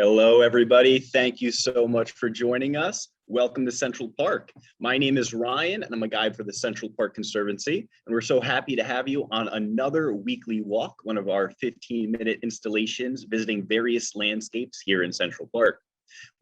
Hello, everybody. Thank you so much for joining us. Welcome to Central Park. My name is Ryan, and I'm a guide for the Central Park Conservancy. And we're so happy to have you on another weekly walk, one of our 15-minute installations, visiting various landscapes here in Central Park.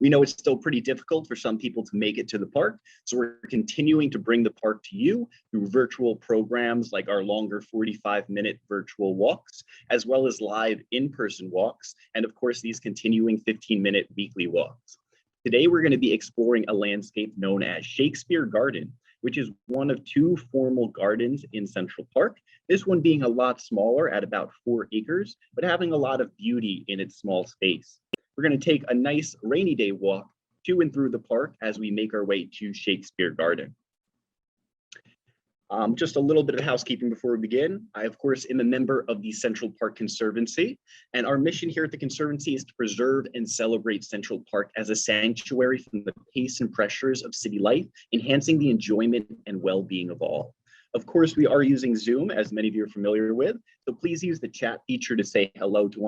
We know it's still pretty difficult for some people to make it to the park, so we're continuing to bring the park to you through virtual programs like our longer 45-minute virtual walks, as well as live in-person walks, and of course, these continuing 15-minute weekly walks. Today, we're going to be exploring a landscape known as Shakespeare Garden, which is one of two formal gardens in Central Park, this one being a lot smaller at about 4 acres, but having a lot of beauty in its small space. We're going to take a nice rainy day walk to and through the park as we make our way to Shakespeare Garden. Just a little bit of housekeeping before we begin. I, of course, am a member of the Central Park Conservancy, and our mission here at the Conservancy is to preserve and celebrate Central Park as a sanctuary from the pace and pressures of city life, enhancing the enjoyment and well-being of all. Of course, we are using Zoom, as many of you are familiar with, so please use the chat feature to say hello to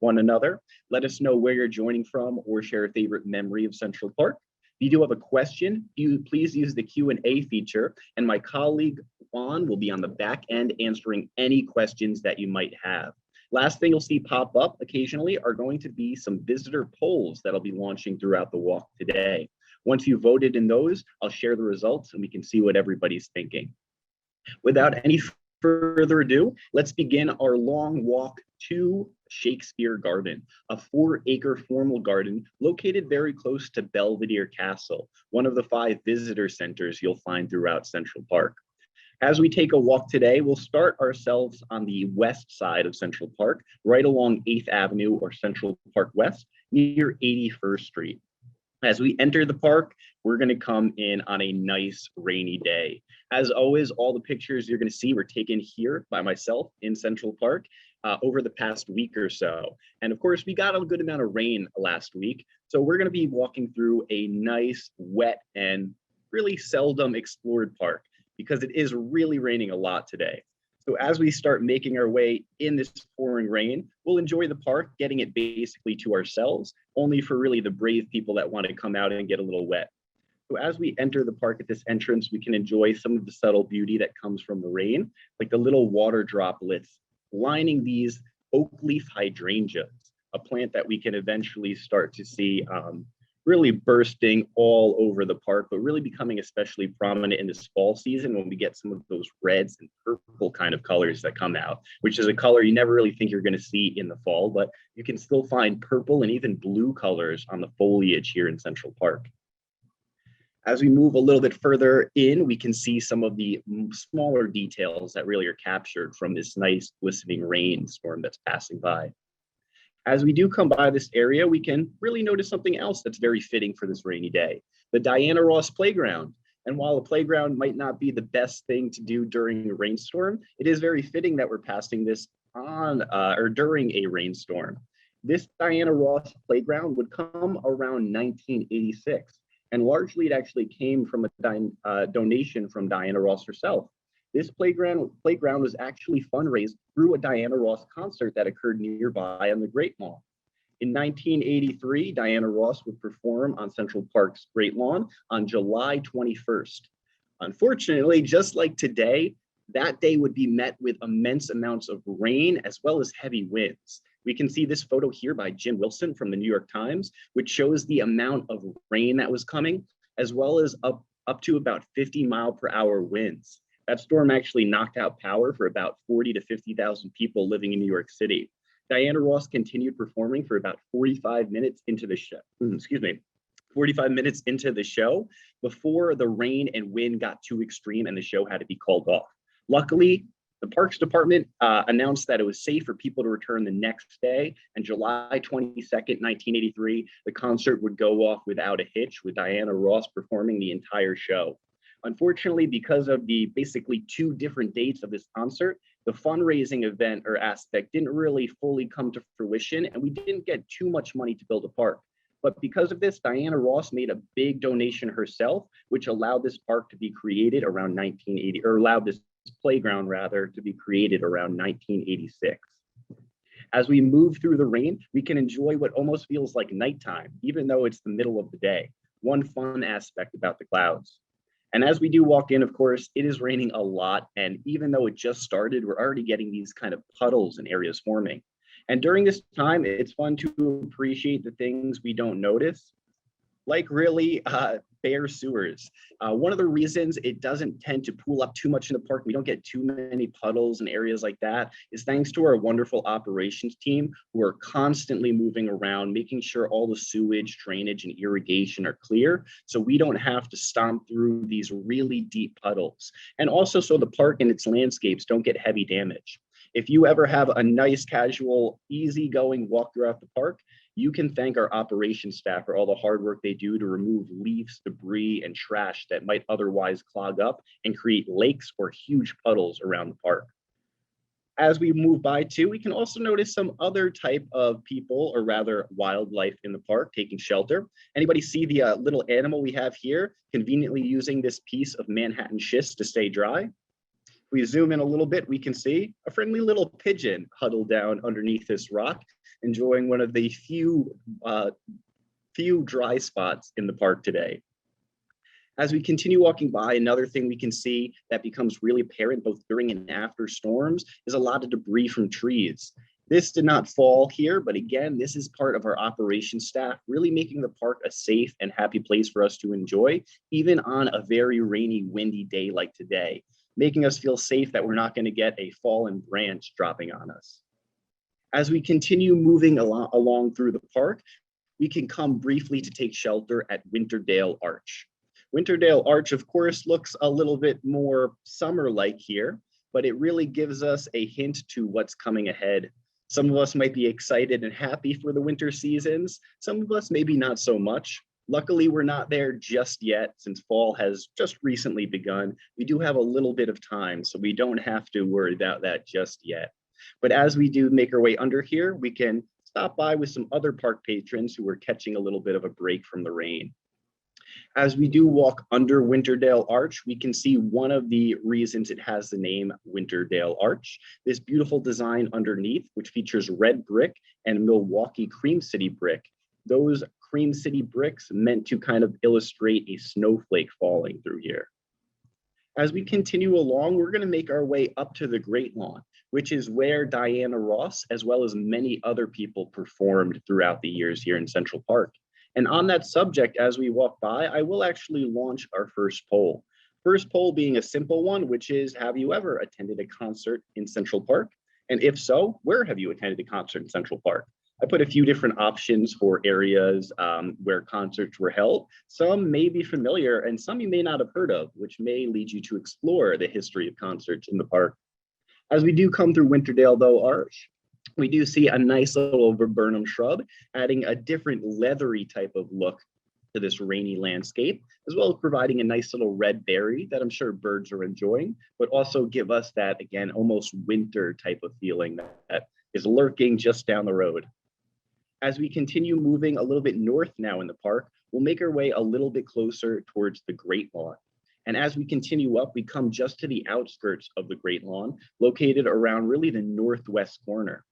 one another. Let us know where you're joining from or share a favorite memory of Central Park. If you do have a question, please use the Q&A feature, and my colleague Juan will be on the back end answering any questions that you might have. Last thing you'll see pop up occasionally are going to be some visitor polls that'll be launching throughout the walk today. Once you've voted in those, I'll share the results and we can see what everybody's thinking. Without any further ado, let's begin our long walk to Shakespeare Garden, a 4-acre formal garden located very close to Belvedere Castle, one of the 5 visitor centers you'll find throughout Central Park. As we take a walk today, we'll start ourselves on the west side of Central Park, right along 8th Avenue or Central Park West, near 81st Street. As we enter the park, we're going to come in on a nice rainy day. As always, all the pictures you're going to see were taken here by myself in Central Park over the past week or so. And of course, we got a good amount of rain last week. So we're going to be walking through a nice, wet, and really seldom explored park because it is really raining a lot today. So as we start making our way in this pouring rain, we'll enjoy the park, getting it basically to ourselves, only for really the brave people that want to come out and get a little wet. So as we enter the park at this entrance, we can enjoy some of the subtle beauty that comes from the rain, like the little water droplets lining these oak leaf hydrangeas, a plant that we can eventually start to see really bursting all over the park, but really becoming especially prominent in this fall season when we get some of those reds and purple kind of colors that come out, which is a color you never really think you're going to see in the fall, but you can still find purple and even blue colors on the foliage here in Central Park. As we move a little bit further in, we can see some of the smaller details that really are captured from this nice glistening rainstorm that's passing by. As we do come by this area, we can really notice something else that's very fitting for this rainy day, the Diana Ross Playground. And while a playground might not be the best thing to do during a rainstorm, it is very fitting that we're passing this on or during a rainstorm. This Diana Ross Playground would come around 1986, and largely it actually came from a donation from Diana Ross herself. This playground was actually fundraised through a Diana Ross concert that occurred nearby on the Great Lawn. In 1983, Diana Ross would perform on Central Park's Great Lawn on July 21st. Unfortunately, just like today, that day would be met with immense amounts of rain as well as heavy winds. We can see this photo here by Jim Wilson from the New York Times, which shows the amount of rain that was coming, as well as up to about 50-mile-per-hour winds. That storm actually knocked out power for about 40 to 50,000 people living in New York City. Diana Ross continued performing for about 45 minutes into the show. 45 minutes into the show before the rain and wind got too extreme and the show had to be called off. Luckily, the Parks Department announced that it was safe for people to return the next day, and July 22nd, 1983, the concert would go off without a hitch, with Diana Ross performing the entire show. Unfortunately, because of the basically 2 different dates of this concert, the fundraising event or aspect didn't really fully come to fruition, and we didn't get too much money to build a park. But because of this, Diana Ross made a big donation herself, which allowed this park to be created around 1980, or allowed this playground rather to be created around 1986. As we move through the rain, we can enjoy what almost feels like nighttime, even though it's the middle of the day. One fun aspect about the clouds. And as we do walk in, of course, it is raining a lot. And even though it just started, we're already getting these kind of puddles and areas forming. And during this time, it's fun to appreciate the things we don't notice, like really bare sewers. One of the reasons it doesn't tend to pool up too much in the park, we don't get too many puddles and areas like that, is thanks to our wonderful operations team who are constantly moving around, making sure all the sewage, drainage, and irrigation are clear, so we don't have to stomp through these really deep puddles. And also so the park and its landscapes don't get heavy damage. If you ever have a nice, casual, easygoing walk throughout the park, you can thank our operations staff for all the hard work they do to remove leaves, debris, and trash that might otherwise clog up and create lakes or huge puddles around the park. As we move by too, we can also notice some other type of people, or rather wildlife in the park taking shelter. Anybody see the little animal we have here, conveniently using this piece of Manhattan schist to stay dry? If we zoom in a little bit, we can see a friendly little pigeon huddled down underneath this rock, enjoying one of the few dry spots in the park today. As we continue walking by, another thing we can see that becomes really apparent both during and after storms is a lot of debris from trees. This did not fall here, but again, this is part of our operations staff, really making the park a safe and happy place for us to enjoy, even on a very rainy, windy day like today, making us feel safe that we're not going to get a fallen branch dropping on us. As we continue moving along through the park, we can come briefly to take shelter at Winterdale Arch. Winterdale Arch, of course, looks a little bit more summer-like here, but it really gives us a hint to what's coming ahead. Some of us might be excited and happy for the winter seasons. Some of us maybe not so much. Luckily, we're not there just yet since fall has just recently begun. We do have a little bit of time, so we don't have to worry about that just yet. But as we do make our way under here, we can stop by with some other park patrons who are catching a little bit of a break from the rain. As we do walk under Winterdale Arch, we can see one of the reasons it has the name Winterdale Arch. This beautiful design underneath, which features red brick and Milwaukee Cream City brick. Those Cream City bricks meant to kind of illustrate a snowflake falling through here. As we continue along, we're going to make our way up to the Great Lawn, which is where Diana Ross, as well as many other people, performed throughout the years here in Central Park. And on that subject, as we walk by, I will actually launch our first poll. First poll being a simple one, which is, have you ever attended a concert in Central Park? And if so, where have you attended a concert in Central Park? I put a few different options for areas where concerts were held. Some may be familiar and some you may not have heard of, which may lead you to explore the history of concerts in the park. As we do come through Winterdale though Arch, we do see a nice little viburnum shrub, adding a different leathery type of look to this rainy landscape, as well as providing a nice little red berry that I'm sure birds are enjoying, but also give us that, again, almost winter type of feeling that is lurking just down the road. As we continue moving a little bit north now in the park, we'll make our way a little bit closer towards the Great Lawn. And as we continue up, we come just to the outskirts of the Great Lawn, located around really the northwest corner.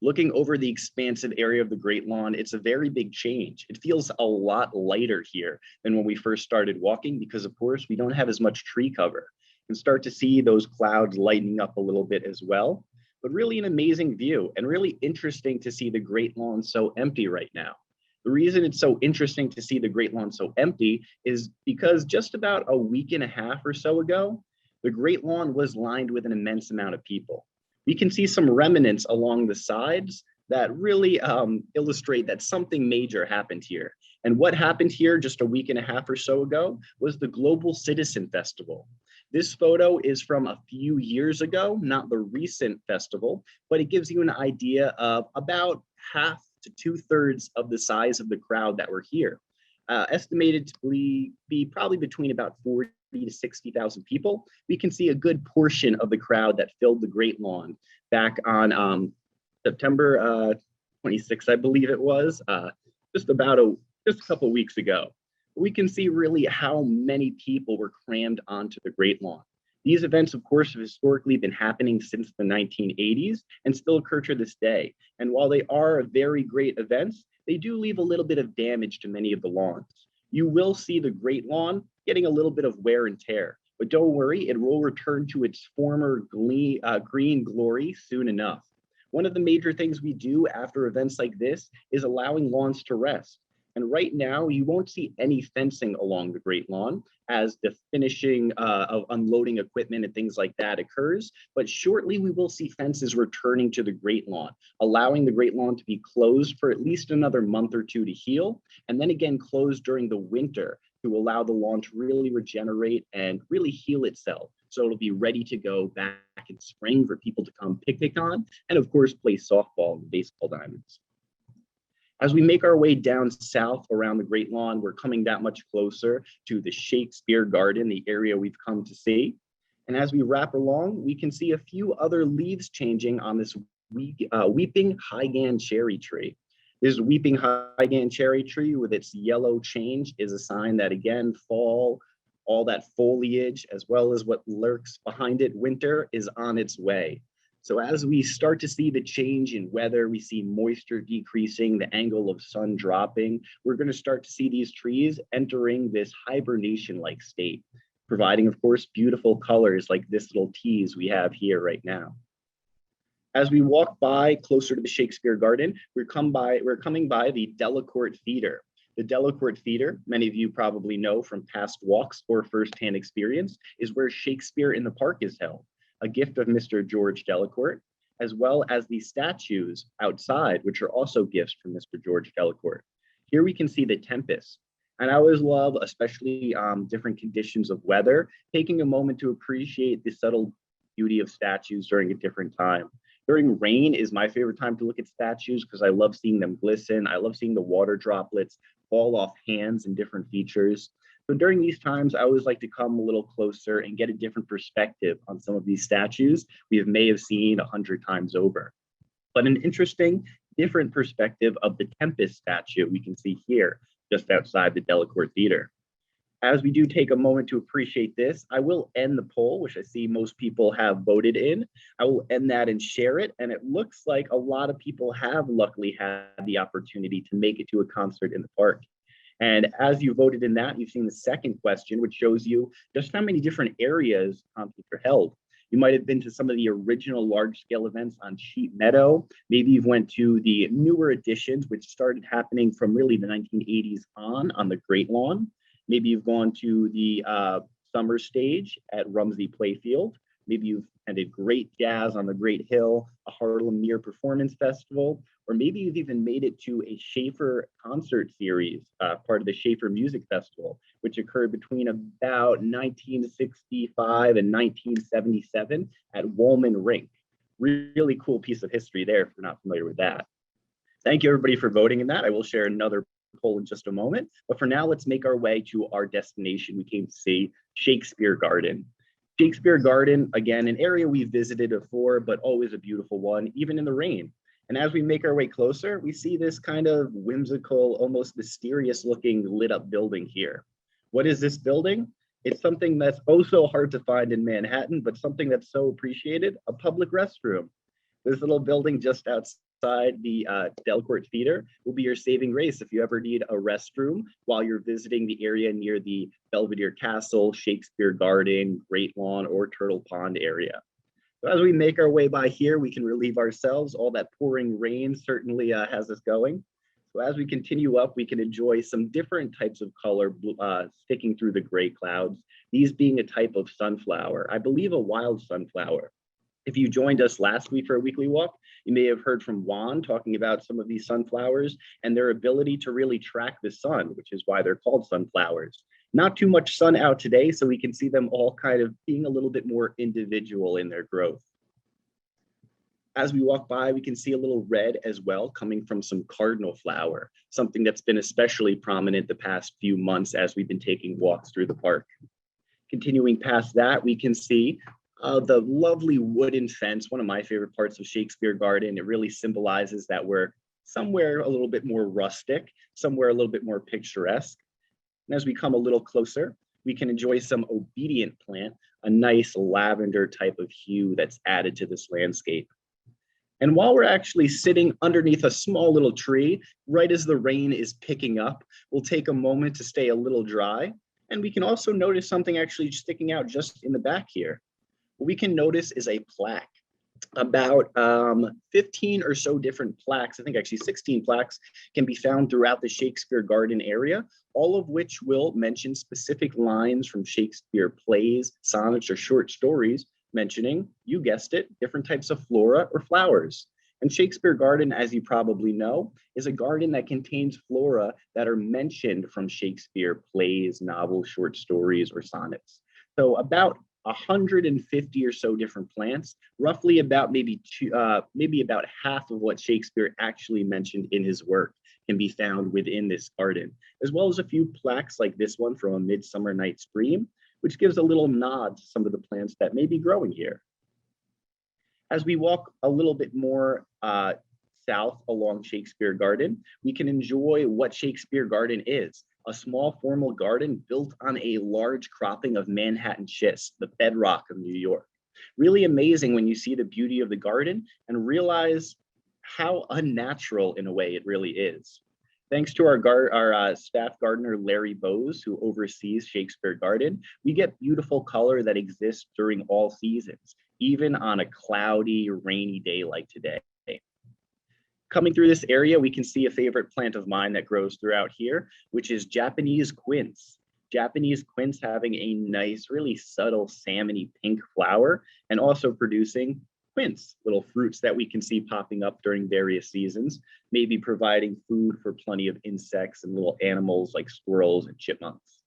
Looking over the expansive area of the Great Lawn, it's a very big change. It feels a lot lighter here than when we first started walking because, of course, we don't have as much tree cover. You can start to see those clouds lightening up a little bit as well. But really an amazing view and really interesting to see the Great Lawn so empty right now. The reason it's so interesting to see the Great Lawn so empty is because just about a week and a half or so ago, the Great Lawn was lined with an immense amount of people. We can see some remnants along the sides that really illustrate that something major happened here. And what happened here just a week and a half or so ago was the Global Citizen Festival. This photo is from a few years ago, not the recent festival, but it gives you an idea of about half to 2/3 of the size of the crowd that were here. Estimated to be probably between about 40 to 60,000 people. We can see a good portion of the crowd that filled the Great Lawn back on September 26th, I believe it was, just a couple weeks ago. We can see really how many people were crammed onto the Great Lawn. These events, of course, have historically been happening since the 1980s and still occur to this day. And while they are very great events, they do leave a little bit of damage to many of the lawns. You will see the Great Lawn getting a little bit of wear and tear, but don't worry, it will return to its former green glory soon enough. One of the major things we do after events like this is allowing lawns to rest. And right now, you won't see any fencing along the Great Lawn as the finishing of unloading equipment and things like that occurs. But shortly, we will see fences returning to the Great Lawn, allowing the Great Lawn to be closed for at least another month or two to heal, and then again closed during the winter to allow the lawn to really regenerate and really heal itself. So it'll be ready to go back in spring for people to come picnic on, and of course, play softball and baseball diamonds. As we make our way down south around the Great Lawn, we're coming that much closer to the Shakespeare Garden, the area we've come to see. And as we wrap along, we can see a few other leaves changing on this weeping Hygan cherry tree. This weeping Hygan cherry tree with its yellow change is a sign that, again, fall, all that foliage, as well as what lurks behind it, winter, is on its way. So as we start to see the change in weather, we see moisture decreasing, the angle of sun dropping, we're going to start to see these trees entering this hibernation-like state, providing, of course, beautiful colors like this little tease we have here right now. As we walk by closer to the Shakespeare Garden, we're coming by the Delacorte Theater. The Delacorte Theater, many of you probably know from past walks or firsthand experience, is where Shakespeare in the Park is held, a gift of Mr. George Delacorte, as well as the statues outside, which are also gifts from Mr. George Delacorte. Here we can see the Tempest. And I always love, especially different conditions of weather, taking a moment to appreciate the subtle beauty of statues during a different time. During rain is my favorite time to look at statues because I love seeing them glisten. I love seeing the water droplets fall off hands and different features. So during these times, I always like to come a little closer and get a different perspective on some of these statues we may have seen 100 times over. But an interesting, different perspective of the Tempest statue we can see here, just outside the Delacorte Theater. As we do take a moment to appreciate this, I will end the poll, which I see most people have voted in. I will end that and share it. And it looks like a lot of people have luckily had the opportunity to make it to a concert in the park. And as you voted in that, you've seen the second question, which shows you just how many different areas concerts are held. You might have been to some of the original large-scale events on Sheep Meadow. Maybe you've went to the newer editions, which started happening from really the 1980s on the Great Lawn. Maybe you've gone to the summer stage at Rumsey Playfield. Maybe you've attended Great Jazz on the Great Hill, a Harlem Near Performance Festival, or maybe you've even made it to a Schaefer concert series, part of the Schaefer Music Festival, which occurred between about 1965 and 1977 at Woolman Rink. Really cool piece of history there if you're not familiar with that. Thank you everybody for voting in that. I will share another poll in just a moment, but for now, let's make our way to our destination we came to see, Shakespeare Garden. Shakespeare Garden, again, an area we've visited before, but always a beautiful one, even in the rain. And as we make our way closer, we see this kind of whimsical, almost mysterious looking lit up building here. What is this building? It's something that's oh so hard to find in Manhattan, but something that's so appreciated, a public restroom. This little building just outside the Delacorte Theater will be your saving grace if you ever need a restroom while you're visiting the area near the Belvedere Castle, Shakespeare Garden, Great Lawn, or Turtle Pond area. So as we make our way by here, we can relieve ourselves. All that pouring rain certainly has us going. So as we continue up, we can enjoy some different types of color sticking through the gray clouds, these being a type of sunflower, I believe a wild sunflower. If you joined us last week for a weekly walk, you may have heard from Juan talking about some of these sunflowers and their ability to really track the sun, which is why they're called sunflowers. Not too much sun out today, so we can see them all kind of being a little bit more individual in their growth. As we walk by, we can see a little red as well coming from some cardinal flower, something that's been especially prominent the past few months as we've been taking walks through the park. Continuing past that, we can see the lovely wooden fence, one of my favorite parts of Shakespeare Garden. It really symbolizes that we're somewhere a little bit more rustic, somewhere a little bit more picturesque. And as we come a little closer, we can enjoy some obedient plant, a nice lavender type of hue that's added to this landscape. And while we're actually sitting underneath a small little tree, right as the rain is picking up, we'll take a moment to stay a little dry. And we can also notice something actually sticking out just in the back here. What we can notice is a plaque. About 15 or so different plaques, I think actually 16 plaques, can be found throughout the Shakespeare Garden area, all of which will mention specific lines from Shakespeare plays, sonnets, or short stories, mentioning, you guessed it, different types of flora or flowers. And Shakespeare Garden, as you probably know, is a garden that contains flora that are mentioned from Shakespeare plays, novels, short stories, or sonnets. So about 150 or so different plants, roughly about maybe about half of what Shakespeare actually mentioned in his work can be found within this garden, as well as a few plaques like this one from A Midsummer Night's Dream, which gives a little nod to some of the plants that may be growing here. As we walk a little bit more south along Shakespeare Garden, we can enjoy what Shakespeare Garden is, a small formal garden built on a large cropping of Manhattan schist, the bedrock of New York. Really amazing when you see the beauty of the garden and realize how unnatural in a way it really is. Thanks to our staff gardener, Larry Bose, who oversees Shakespeare Garden, we get beautiful color that exists during all seasons, even on a cloudy, rainy day like today. Coming through this area, we can see a favorite plant of mine that grows throughout here, which is Japanese quince. Japanese quince having a nice, really subtle salmony pink flower and also producing quince, little fruits that we can see popping up during various seasons, maybe providing food for plenty of insects and little animals like squirrels and chipmunks.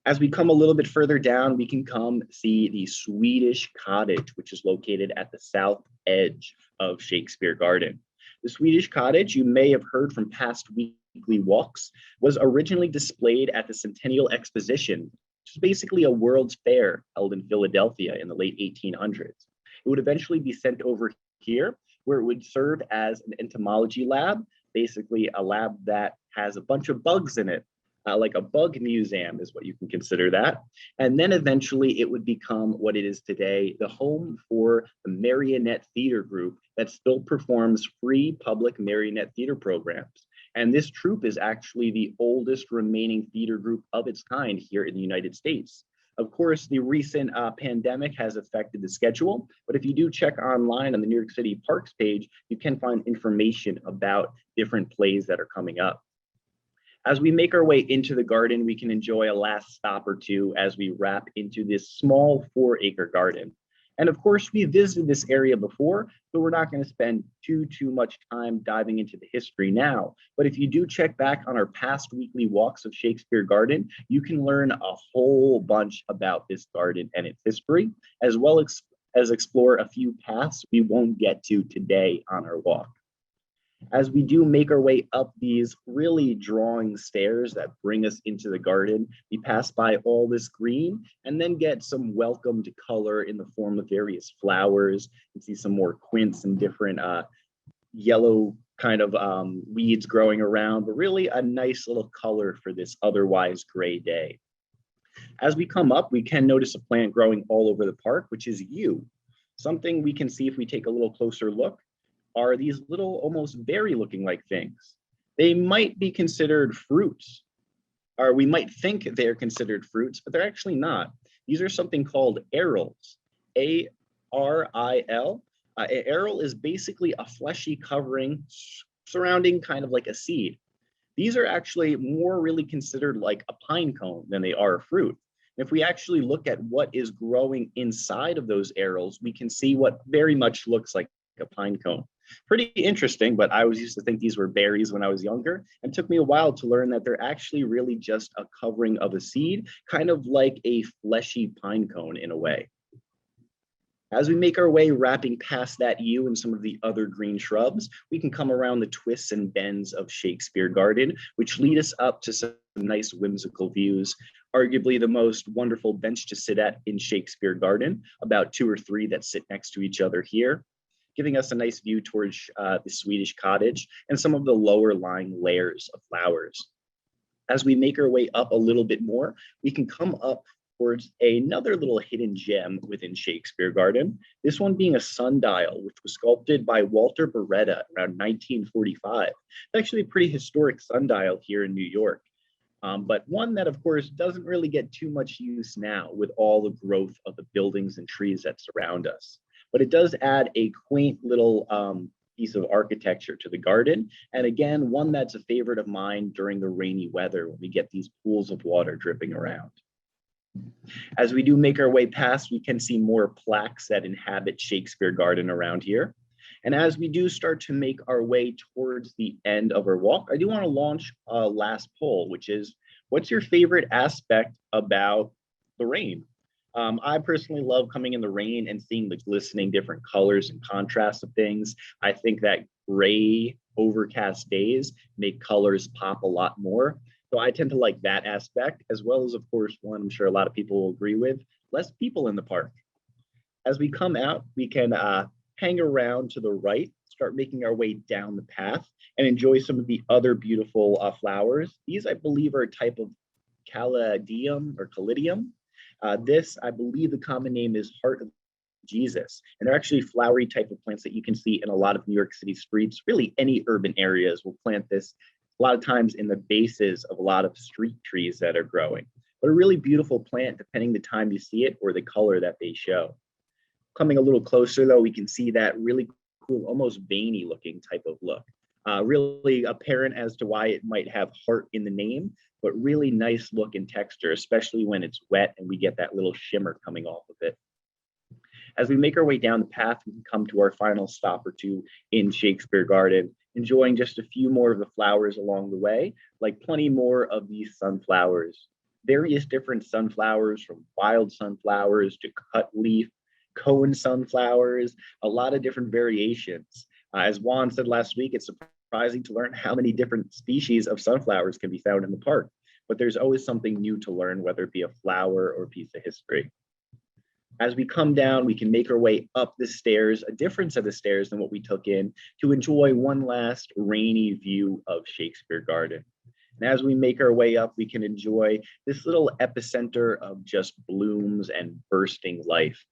As we come a little bit further down, we can come see the Swedish cottage, which is located at the south edge of Shakespeare Garden. The Swedish cottage, you may have heard from past weekly walks, was originally displayed at the Centennial Exposition, which is basically a World's Fair held in Philadelphia in the late 1800s. It would eventually be sent over here, where it would serve as an entomology lab, basically a lab that has a bunch of bugs in it, like a bug museum is what you can consider that. And then eventually it would become what it is today, the home for the Marionette Theater Group that still performs free public marionette theater programs. And this troupe is actually the oldest remaining theater group of its kind here in the United States. Of course, the recent pandemic has affected the schedule, but if you do check online on the New York City Parks page, you can find information about different plays that are coming up. As we make our way into the garden, we can enjoy a last stop or two as we wrap into this small 4-acre garden. And of course, we visited this area before, so we're not going to spend too much time diving into the history now. But if you do check back on our past weekly walks of Shakespeare Garden, you can learn a whole bunch about this garden and its history, as well as explore a few paths we won't get to today on our walk. As we do make our way up these really drawing stairs that bring us into the garden, we pass by all this green and then get some welcomed color in the form of various flowers. You can see some more quince and different yellow kind of weeds growing around, but really a nice little color for this otherwise gray day. As we come up, we can notice a plant growing all over the park, which is yew. Something we can see if we take a little closer look are these little almost berry looking like things. They might be considered fruits, or we might think they're considered fruits, but they're actually not. These are something called arils, A-R-I-L. Aril is basically a fleshy covering surrounding kind of like a seed. These are actually more really considered like a pine cone than they are a fruit. If we actually look at what is growing inside of those arils, we can see what very much looks like a pine cone. Pretty interesting, but I always used to think these were berries when I was younger, and it took me a while to learn that they're actually really just a covering of a seed, kind of like a fleshy pine cone in a way. As we make our way wrapping past that yew and some of the other green shrubs, we can come around the twists and bends of Shakespeare Garden, which lead us up to some nice whimsical views. Arguably the most wonderful bench to sit at in Shakespeare Garden, about 2 or 3 that sit next to each other here, giving us a nice view towards the Swedish cottage and some of the lower lying layers of flowers. As we make our way up a little bit more, we can come up towards another little hidden gem within Shakespeare Garden. This one being a sundial, which was sculpted by Walter Beretta around 1945. It's actually a pretty historic sundial here in New York. But one that, of course, doesn't really get too much use now with all the growth of the buildings and trees that surround us. But it does add a quaint little piece of architecture to the garden. And again, one that's a favorite of mine during the rainy weather when we get these pools of water dripping around. As we do make our way past, we can see more plaques that inhabit Shakespeare Garden around here. And as we do start to make our way towards the end of our walk, I do want to launch a last poll, which is, what's your favorite aspect about the rain? I personally love coming in the rain and seeing the glistening different colors and contrasts of things. I think that gray, overcast days make colors pop a lot more. So I tend to like that aspect, as well as, of course, one I'm sure a lot of people will agree with, less people in the park. As we come out, we can hang around to the right, start making our way down the path, and enjoy some of the other beautiful flowers. These, I believe, are a type of caladium or caladium. This, I believe the common name is Heart of Jesus. And they're actually flowery type of plants that you can see in a lot of New York City streets. Really, any urban areas will plant this a lot of times in the bases of a lot of street trees that are growing. But a really beautiful plant, depending the time you see it or the color that they show. Coming a little closer, though, we can see that really cool, almost veiny looking type of look. Really apparent as to why it might have heart in the name, but really nice look and texture, especially when it's wet and we get that little shimmer coming off of it. As we make our way down the path, we can come to our final stop or two in Shakespeare Garden, enjoying just a few more of the flowers along the way, like plenty more of these sunflowers. Various different sunflowers, from wild sunflowers to cut leaf, cone sunflowers, a lot of different variations. As Juan said last week, it's surprising to learn how many different species of sunflowers can be found in the park, but there's always something new to learn, whether it be a flower or a piece of history. As we come down, we can make our way up the stairs, a different set of stairs than what we took in, to enjoy one last rainy view of Shakespeare Garden. And as we make our way up, we can enjoy this little epicenter of just blooms and bursting life.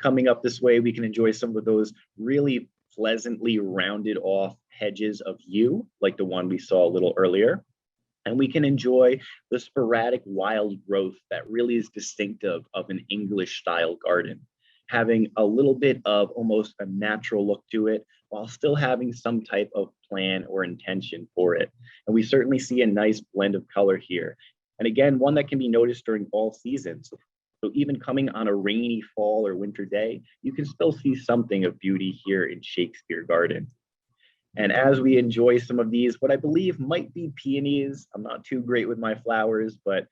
Coming up this way, we can enjoy some of those really pleasantly rounded off hedges of yew, like the one we saw a little earlier. And we can enjoy the sporadic wild growth that really is distinctive of an English style garden, having a little bit of almost a natural look to it, while still having some type of plan or intention for it. And we certainly see a nice blend of color here. And again, one that can be noticed during all seasons. So even coming on a rainy fall or winter day, you can still see something of beauty here in Shakespeare Garden. And as we enjoy some of these, what I believe might be peonies, I'm not too great with my flowers, but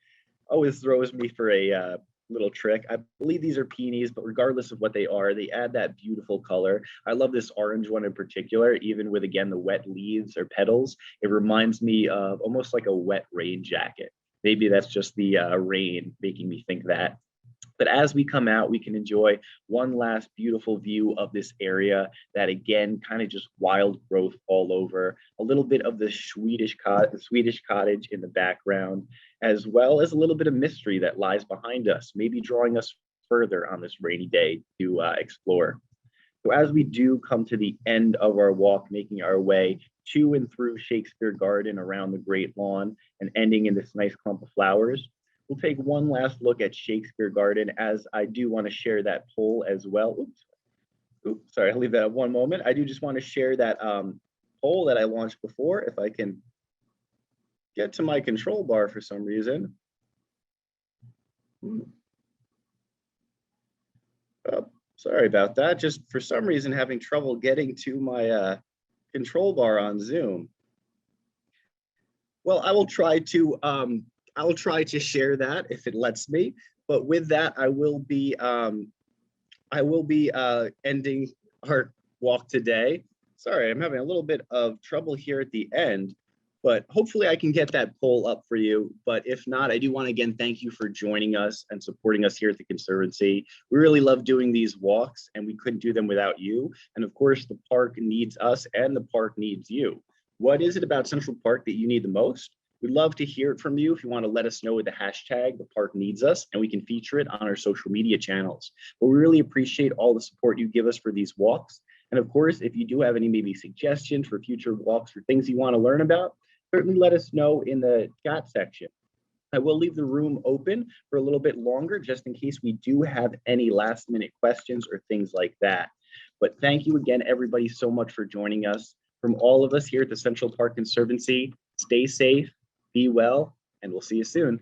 always throws me for a little trick. I believe these are peonies, but regardless of what they are, they add that beautiful color. I love this orange one in particular, even with, again, the wet leaves or petals. It reminds me of almost like a wet rain jacket. Maybe that's just the rain making me think that. But as we come out, we can enjoy one last beautiful view of this area that, again, kind of just wild growth all over, a little bit of the Swedish cottage in the background, as well as a little bit of mystery that lies behind us, maybe drawing us further on this rainy day to explore. So as we do come to the end of our walk, making our way to and through Shakespeare Garden around the Great Lawn and ending in this nice clump of flowers, we'll take one last look at Shakespeare Garden, as I do want to share that poll as well. Oops, sorry, I'll leave that up one moment. I do just want to share that poll that I launched before, if I can get to my control bar for some reason. Oh, sorry about that. Just for some reason, having trouble getting to my control bar on Zoom. Well, I will try to share that if it lets me. But with that, I will be ending our walk today. Sorry, I'm having a little bit of trouble here at the end, but hopefully I can get that poll up for you. But if not, I do want to again thank you for joining us and supporting us here at the Conservancy. We really love doing these walks, and we couldn't do them without you. And of course, the park needs us and the park needs you. What is it about Central Park that you need the most? We'd love to hear it from you if you want to let us know with the hashtag the park needs us, and we can feature it on our social media channels. But we really appreciate all the support you give us for these walks. And of course, if you do have any maybe suggestions for future walks or things you want to learn about, certainly let us know in the chat section. I will leave the room open for a little bit longer just in case we do have any last minute questions or things like that. But thank you again, everybody, so much for joining us. From all of us here at the Central Park Conservancy, stay safe, be well, and we'll see you soon.